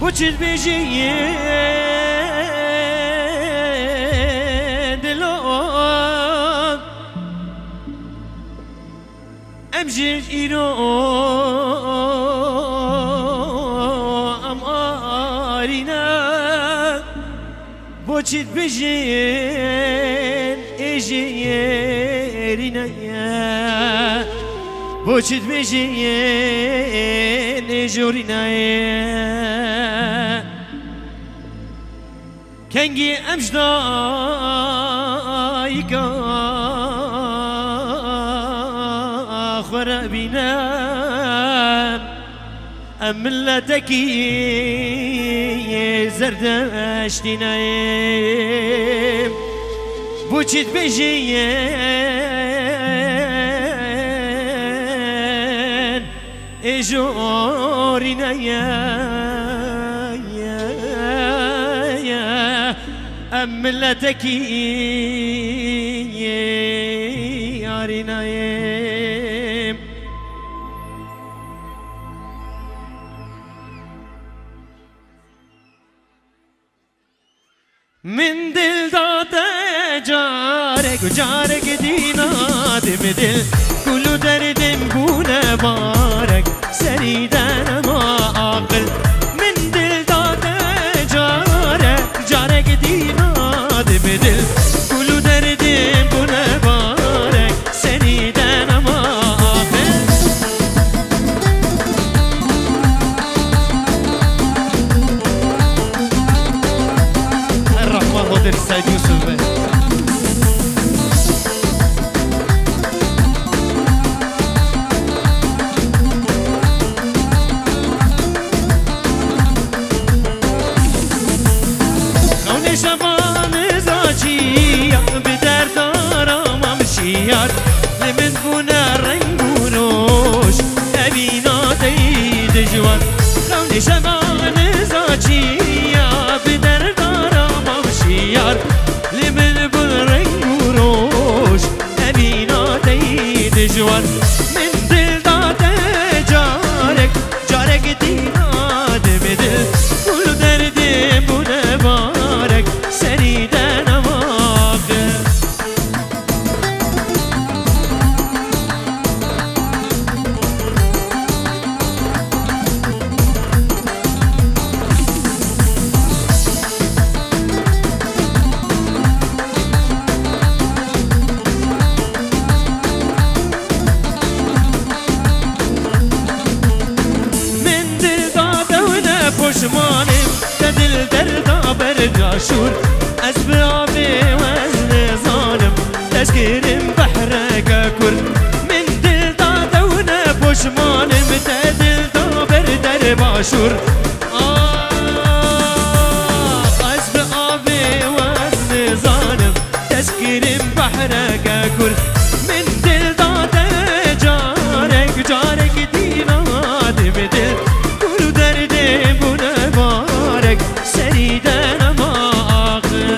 بوچت بيجي دلون امجد ايرو امارينا بوچت بيجي ايجيرينا بوچت بيجي ايجورينا كنجي أمجدايكا خرابينا أملتكي زردشتنا بوچت بجيين إجورينا أملتك يارينا من دل داده جارك دينا دم دل كل دردم بونه بارك سريدان ما عقل من دل داده جارك دينا بدل كل دردم بونه بارك سنيدان ما آخر الرحمن قدر سيد يوسف لمن بنا رنگوروش ابینا دید جوان خونی شبان زاچیا بدر دارم امشیار لمن بنا رنگوروش ابینا دید جوان من دل داده جارك دینا دم دل کل دردی بونه بارک سریدن واقع پشمانم دل دردا برجاشور از برابي وزنزانم تشكيرم بحرك كر من دل دادونا پشمانم دل دا بردر باشور از برابي وزنزانم تشكيرم بحرك كر من دل داده جارك دينا دم دل كل دردم بونه بارك سريدان ما آخر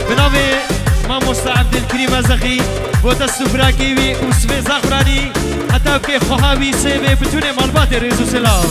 بنابي ما مستعد الكريم زخي بوتا سفراكي وسمي زغراني حتى في خواهي سيبي بتوني مالبات ريزو سلام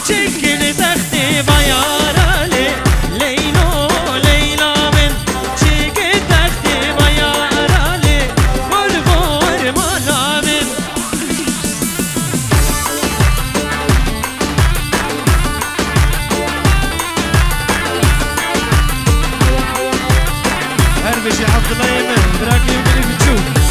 çekil taxtı bayarale Leylo Leyla men çekil taxtı bayarale Gol gol mala men Her beşi Abdullah Yemen bırakayım beni bir çuk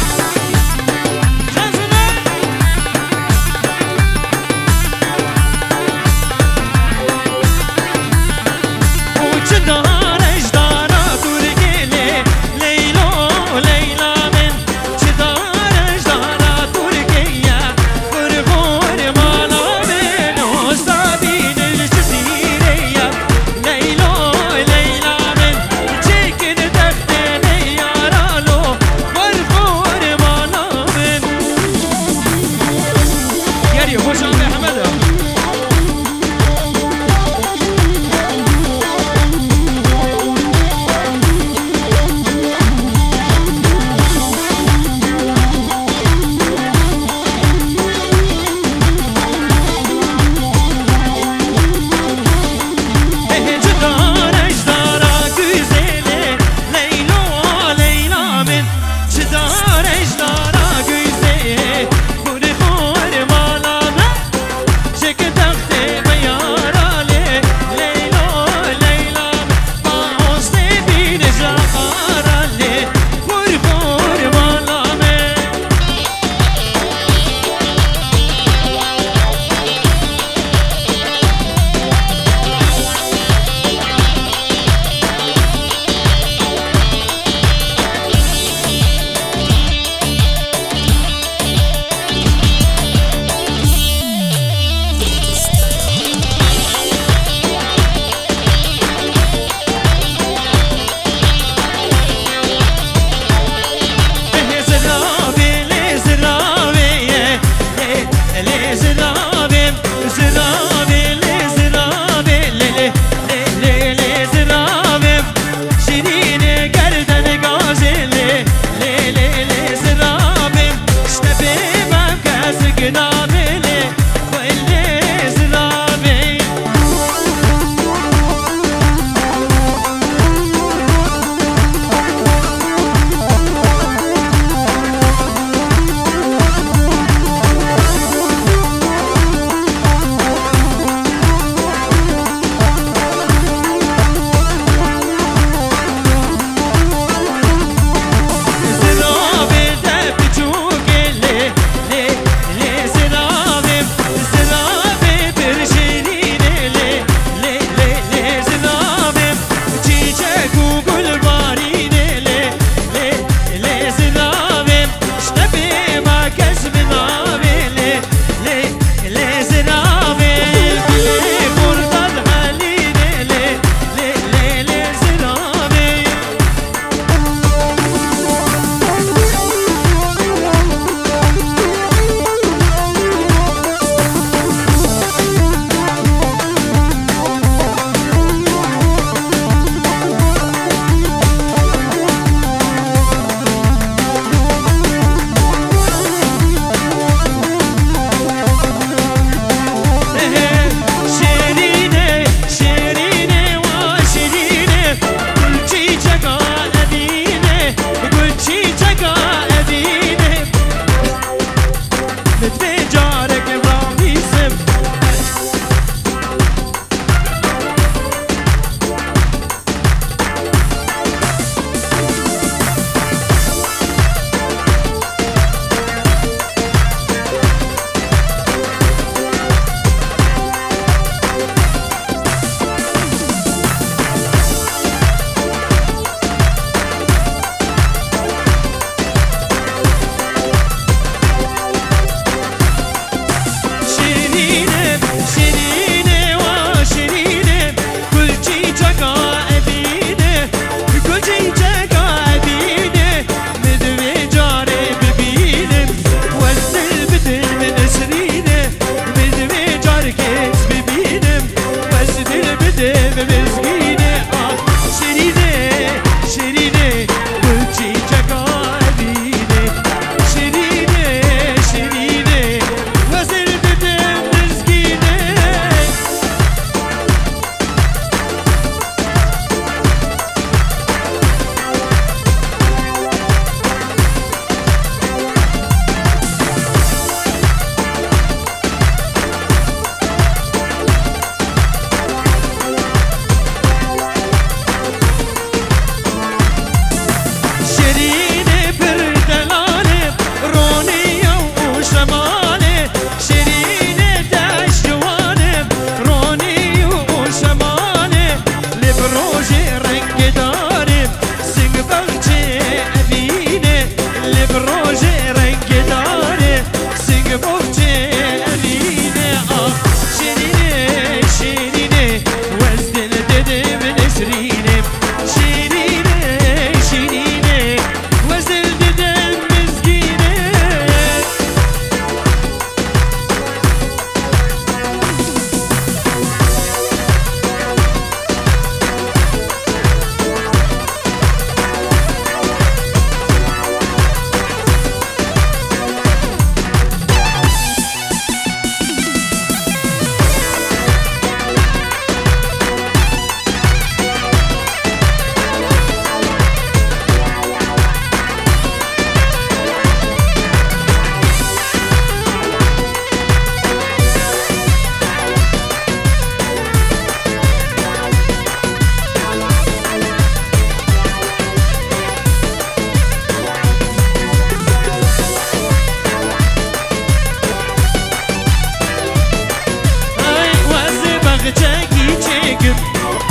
بغچکی چکم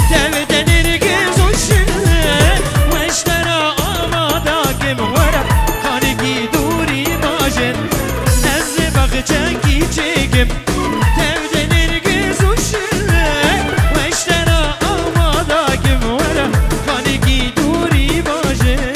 تودن ارگز و شله وشترا آماداکم ورا خانگی دوری باجن از بغچکی چکم تودن ارگز و شله وشترا آماداکم ورا خانگی دوری باجن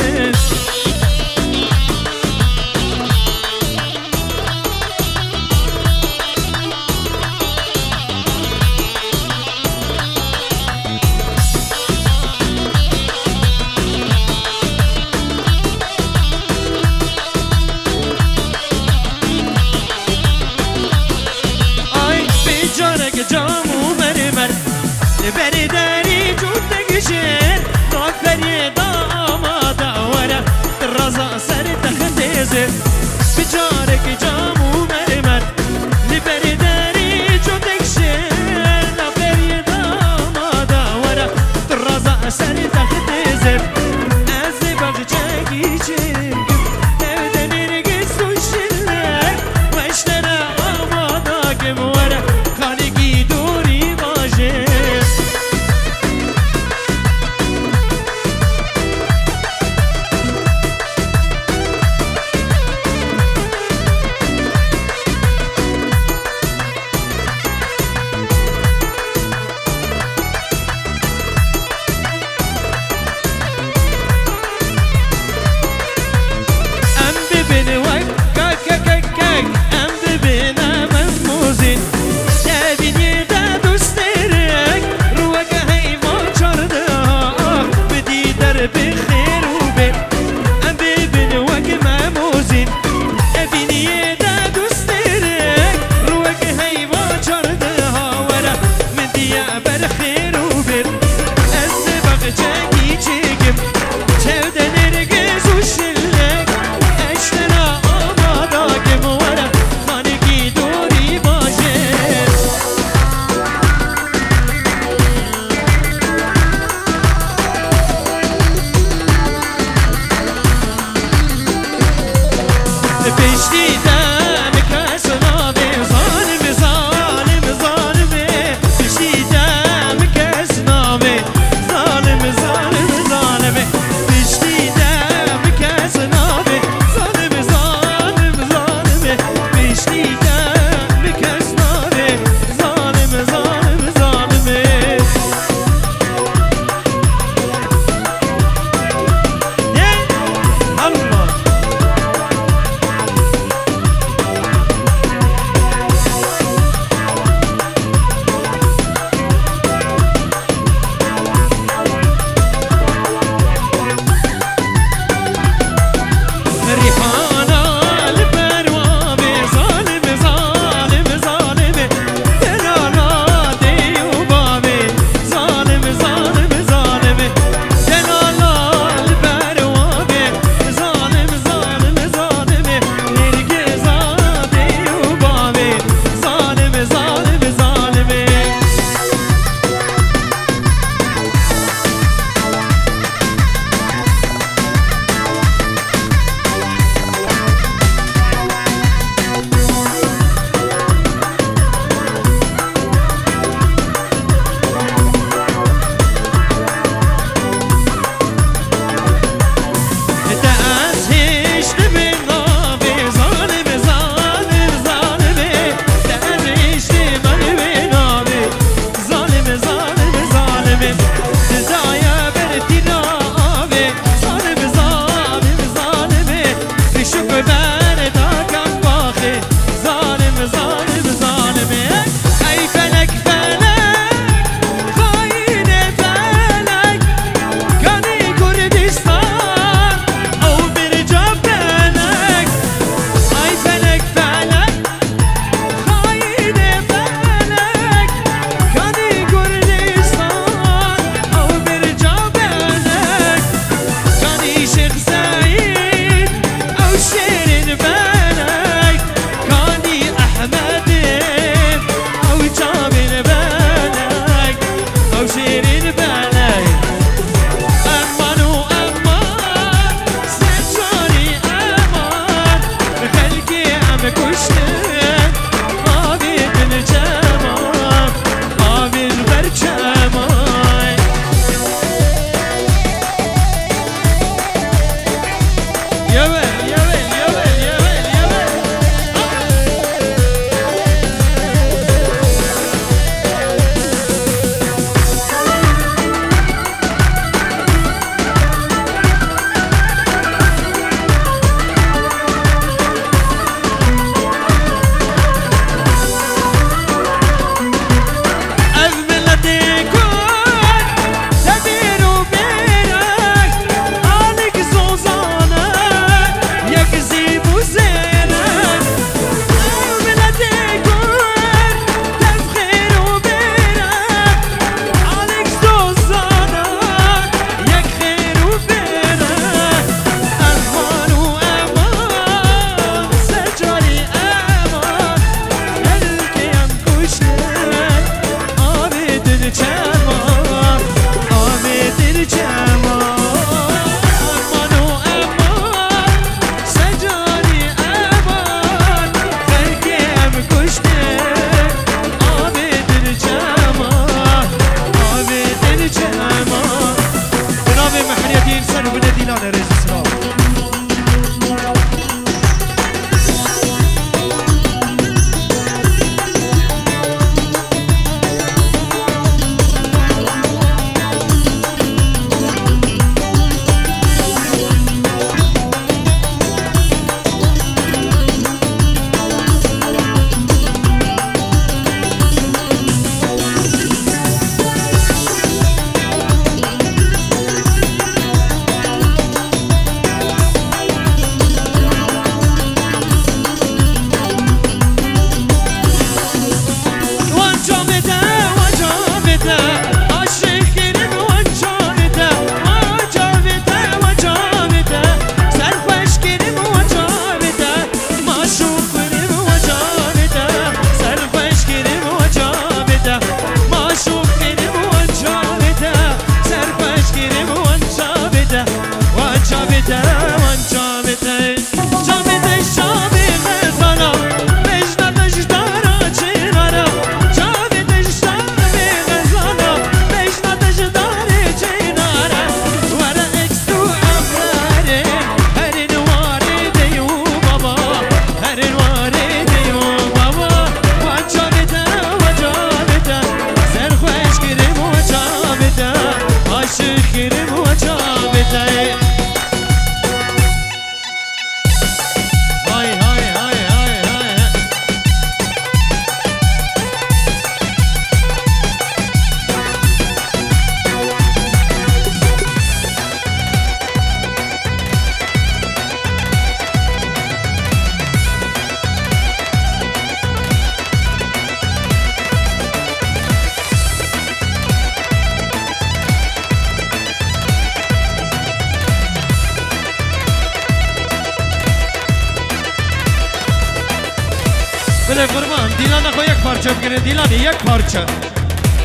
دیلان خو یک پارچه بگیره دیلانی یک پارچه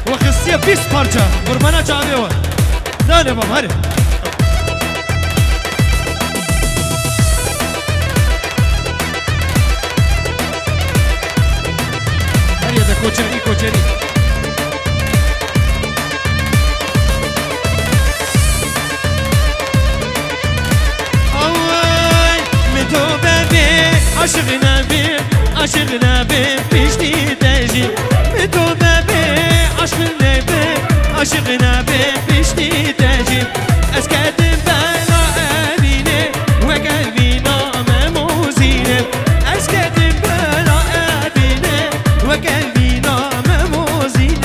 و خصیه 20 پارچه قربانا چاوه و دانه بابا هره هره ده کوچری کوچری عاشق نبی عاشق نبی پیشتی دژی تو نبی عاشق نبی عاشق نبی پیشتی دژی از کدم بلا ابینه و قلبی نام موزینه از کدم بلا ابینه و قلبی نام موزینه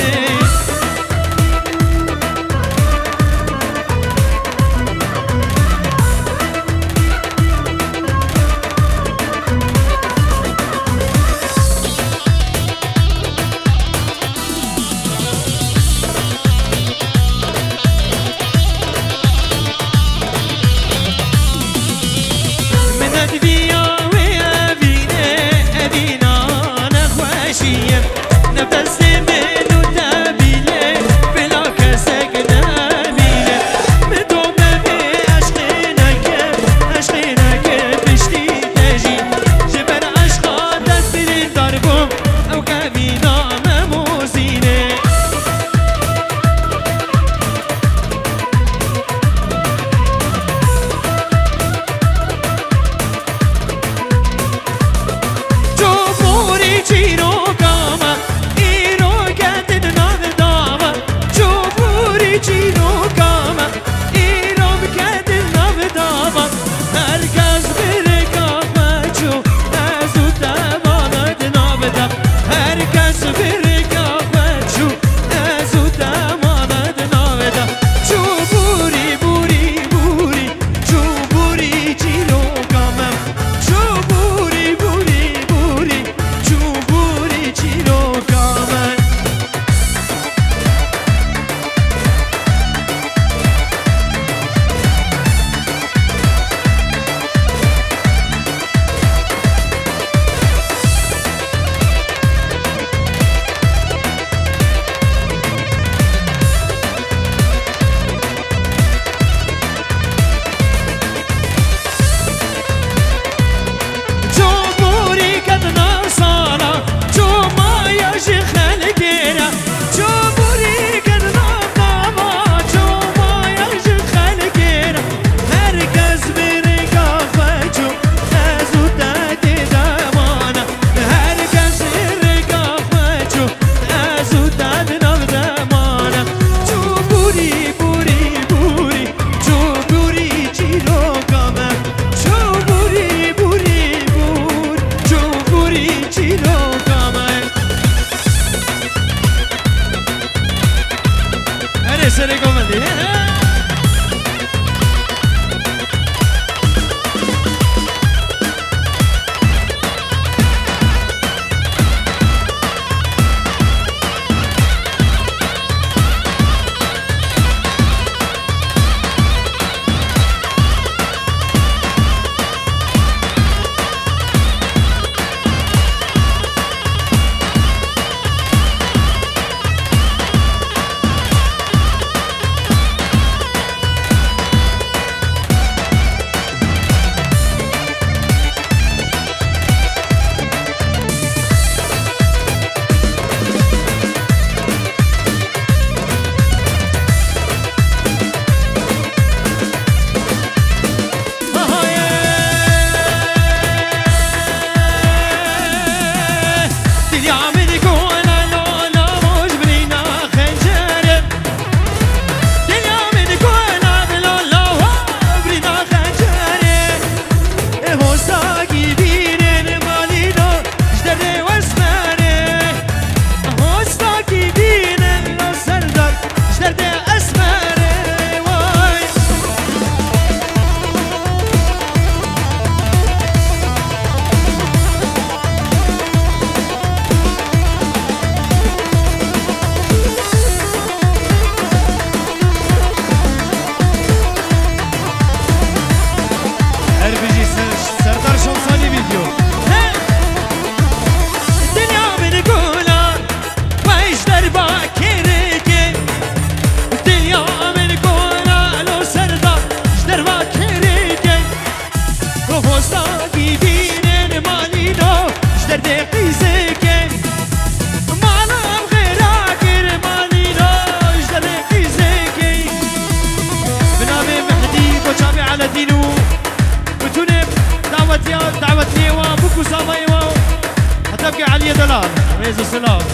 عرض السلام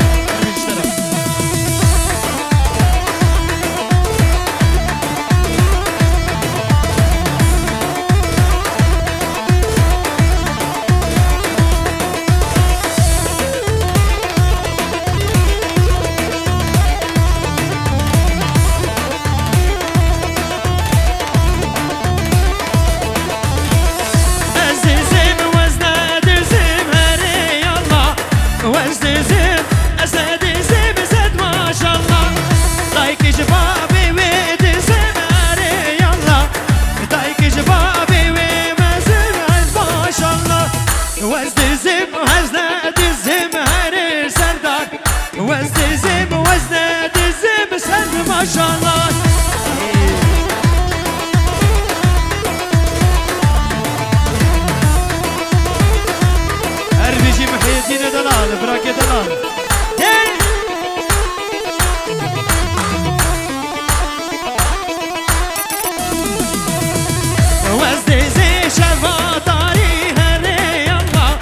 ما شاء الله اربيجي محي الدين دلال براكي دلال وزدي زي شباطاري هري الله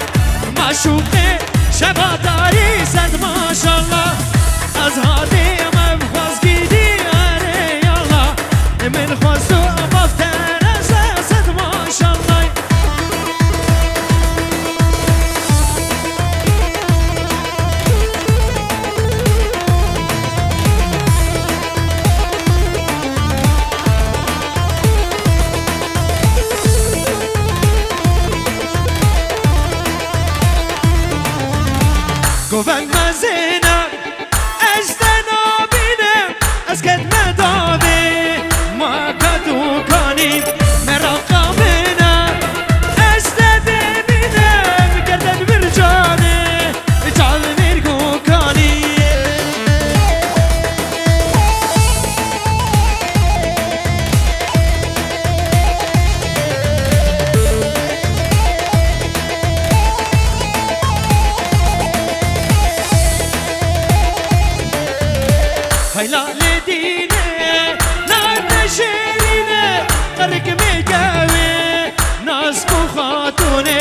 ما شوقي شباطاري سد ما شاء الله ازهادي من خوصو مفتر اساس ما شاء الله قوفك ما زينك اجتنا بينا اسكت مدابي ما كدو كاني مراقبنا استدي بنا مقدم برجاني جعل مرقو كاني هيلا لديني شيرينه طريق مقاوي ناس خاتوني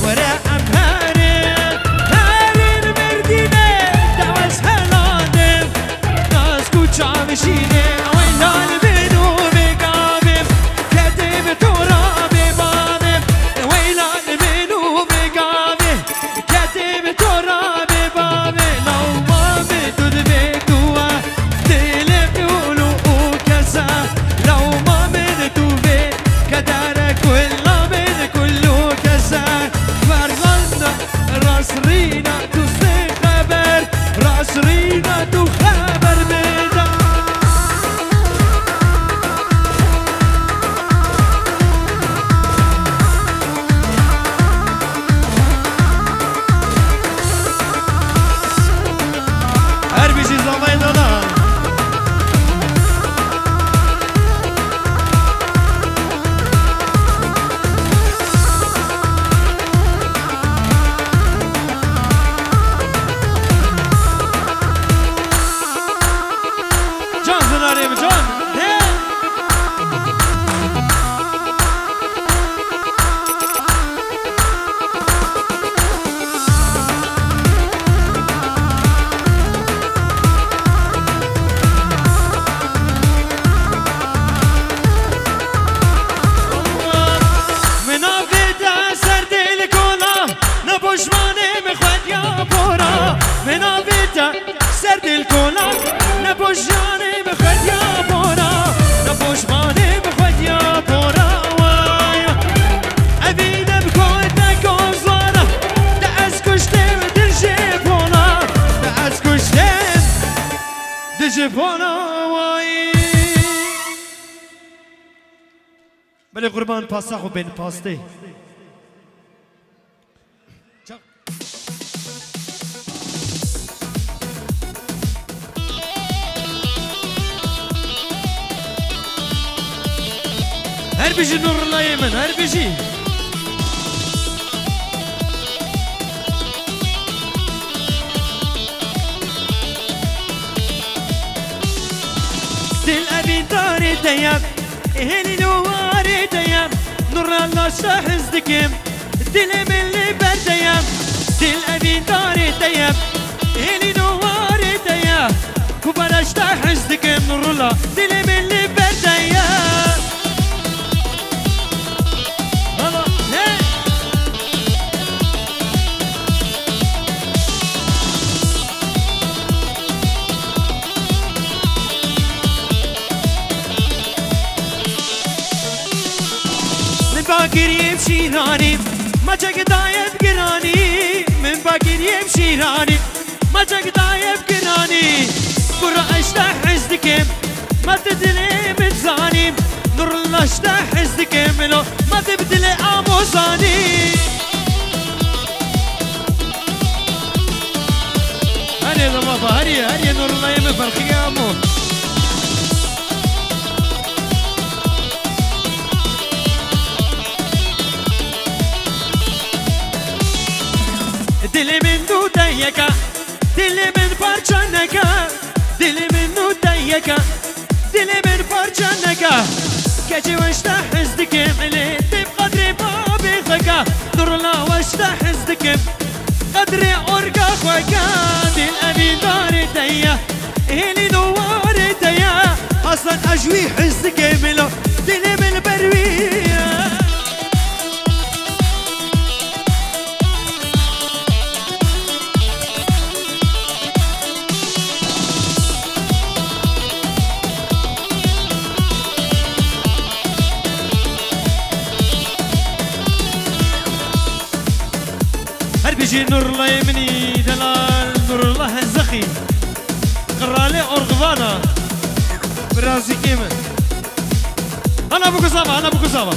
ورا امهاني هالين مردينه دعوز هلانم ناس كوشامشينه ويلان بنو مقاوم كتب ترابي بابم ويلان بنو مقاوم كتب ترابي بابم لو ما بتدبك دوا دلم يقولوا كسا لو ما من توبي كدار كل من كله كسر فرغنا راس رينا تسي خبر راس رينا تو خبر بدا هر بيشي زمان دانا سرد الكولا نبوش جاني بخد يا بورا نبوش ماني بخد يا بورا وايا أبينا بكودك وزارة دعس كشتم دجيبونا دعس كشتم دجيبونا واي بلي قربان باساخو بين باستي هر بيجي نور الله يمن هر بيجي دل أبي داري دياب هلي نواري دياب نور الله شاحز دكيم دل من اللي بردياب دل أبي داري دياب هلی نواری دیا کوبرشتا حزدک نورلا دل من لبردیا باقریم شیرانی ما جگ دایب گرانی من باقریم شیرانی ما جگ دایب گرانی برا اشتا حزدکم ما تدلی متزانیم نور الله اشتا حزدکم منو ما تبدل آموزانی هري ضمافة هري نور الله يمفر خيامو دل من دو دیگه دل من پرچه نگه دل من دو دیگه دل من پرچه نگه کجی وشته حزدکم علی تب قدر بابی خگه نورلا وشته حزدکم قدر ارگا خگه دل امین داری دیا هلی دواری دیا اصلا اجوی حزدکم لو دل من برویه بيجي نور الله يمني دلال نور الله الزخي قرالي أرغبانا برازي كيمن أنا أبو قصابة أنا أبو قصابة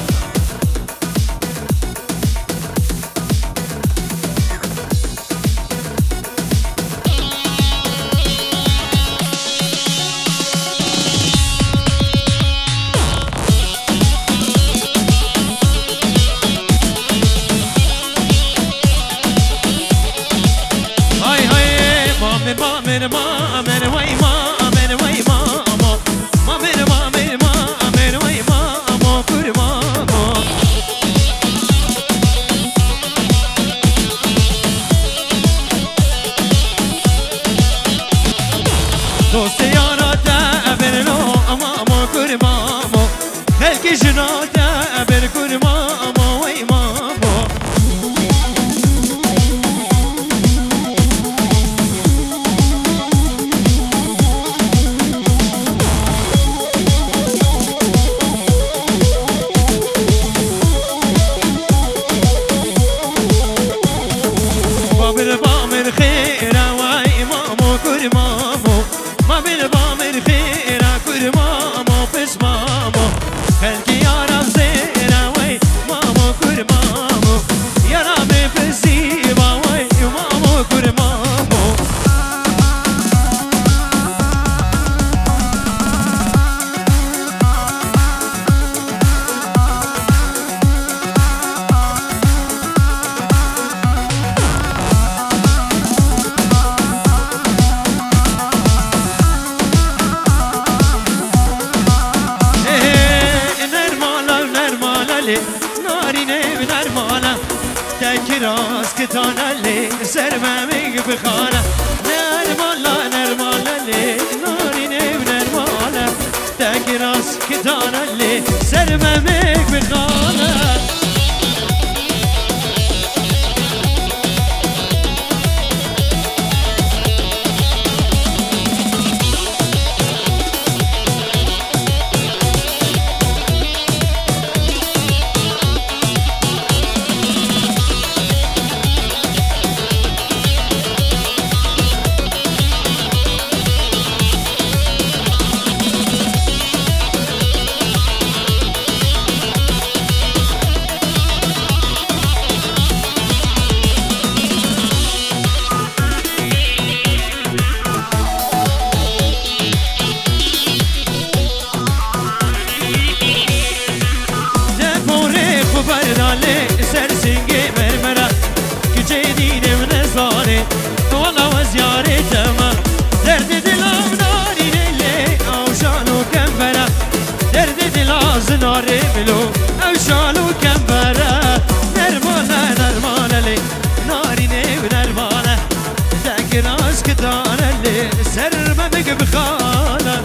ممك بخاله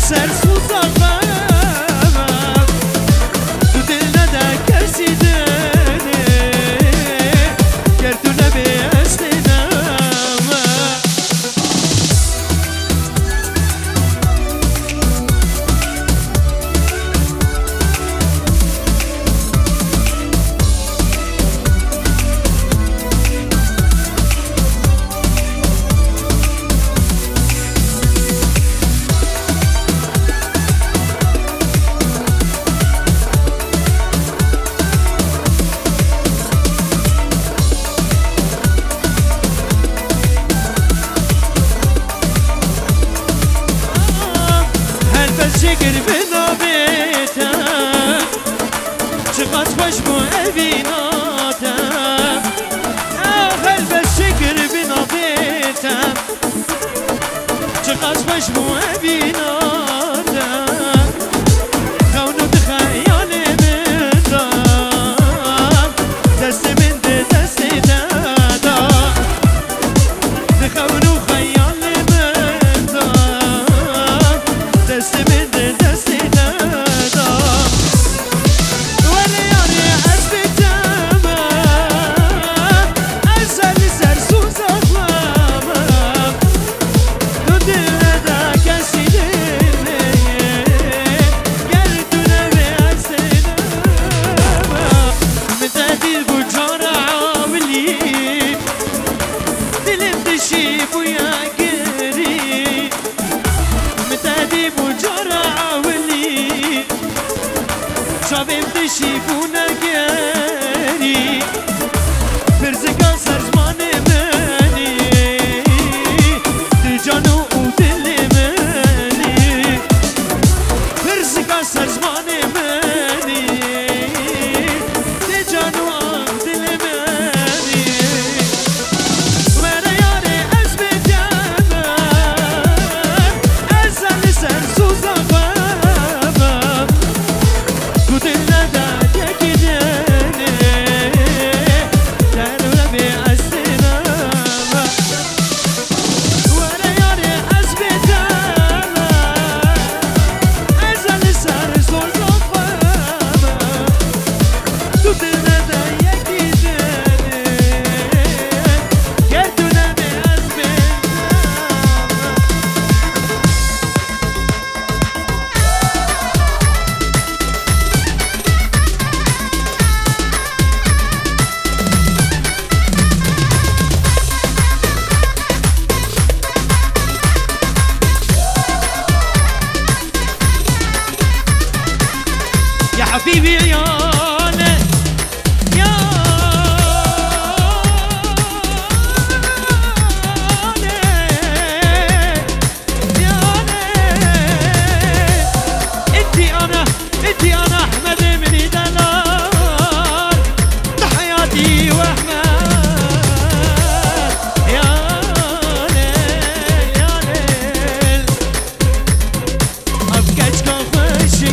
سر سوزاقم تو دل نده کسی دنه گردو نبی استنم شکر بنابیتم چقدر خوش بو اویناتم هل به شکر بنابیتم چقدر خوش بو اویناتم خونو بخیال من دام دست من ده دست دادم خونو خیال من دام دست من شابم تشیفونه گری فرزگان سرزمان منی دی جانو او دل منی فرزگان سرزمان منی دی جانو او دل منی وره یاره از بدم از زن سر سوزاقم حبيبي عيوني انتي انا احمد من دلار تحياتي واحمد يا ليل ابكيك خوشي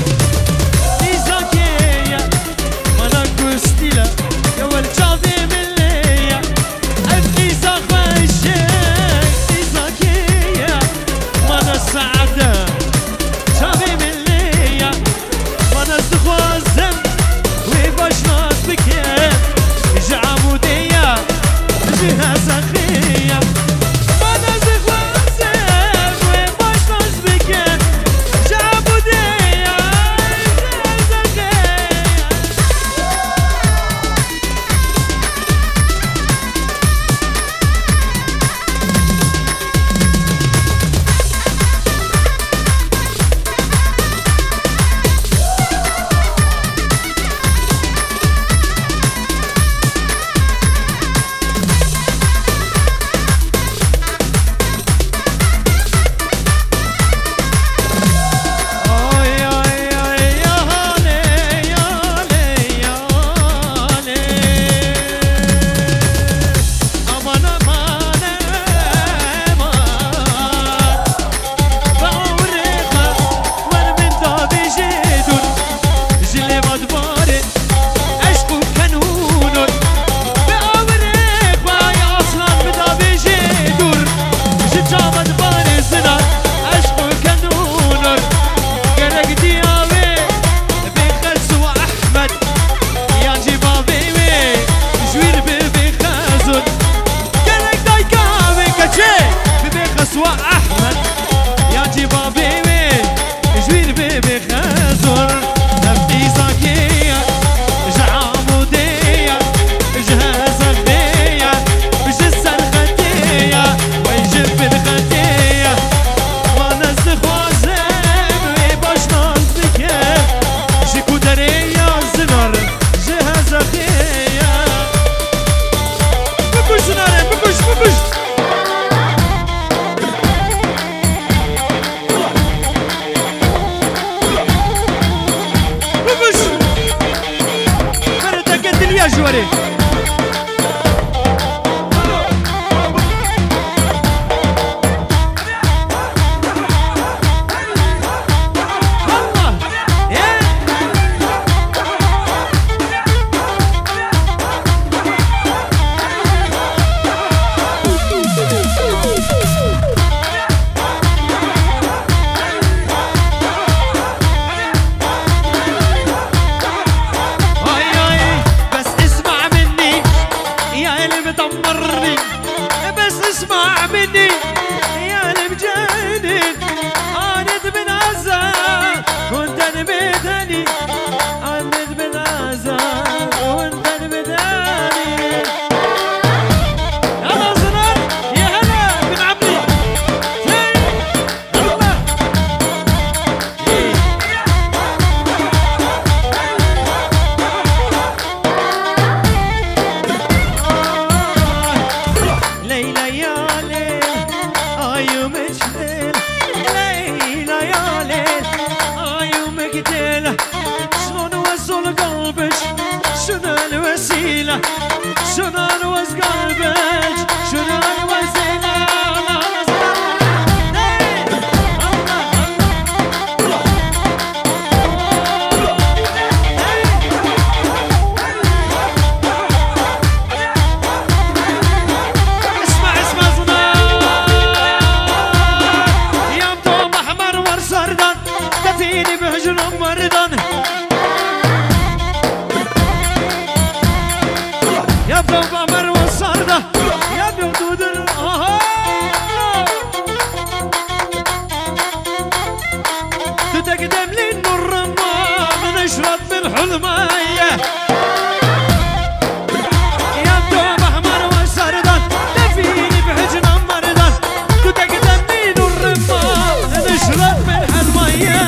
دفيني بهجر مردان يا بابا مروه الصردة يا بيوتود تقدم لي النور ما نشرب من حلمية يا بابا مروه الصردة دفيني بهجر مردان تقدم لي نور ما نشرب من حلمية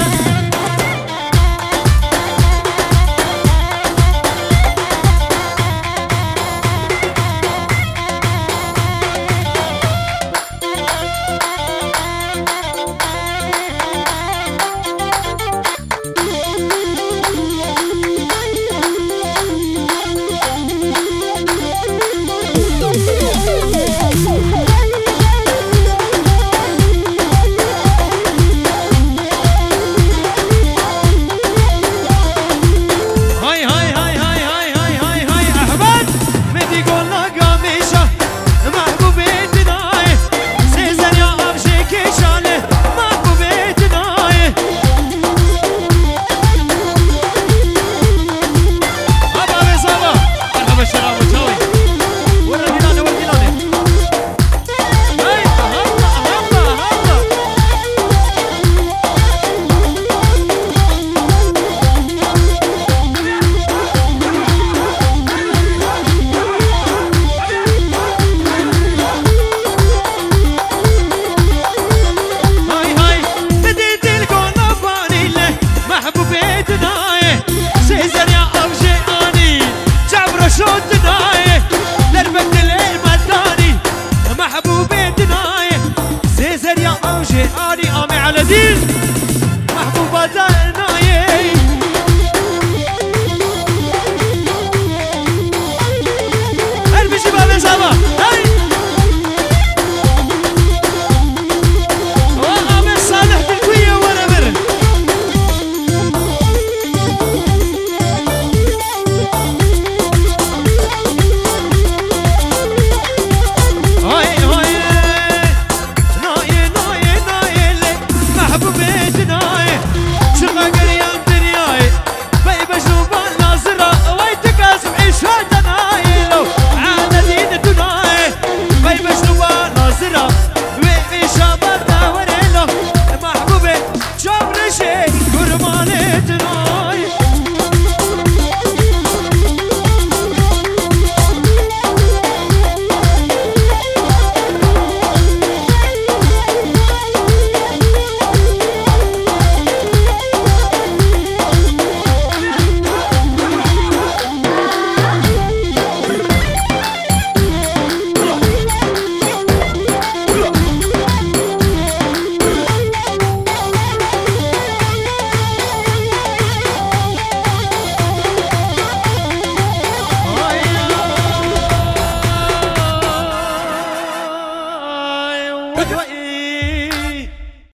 شيء كرمالتنا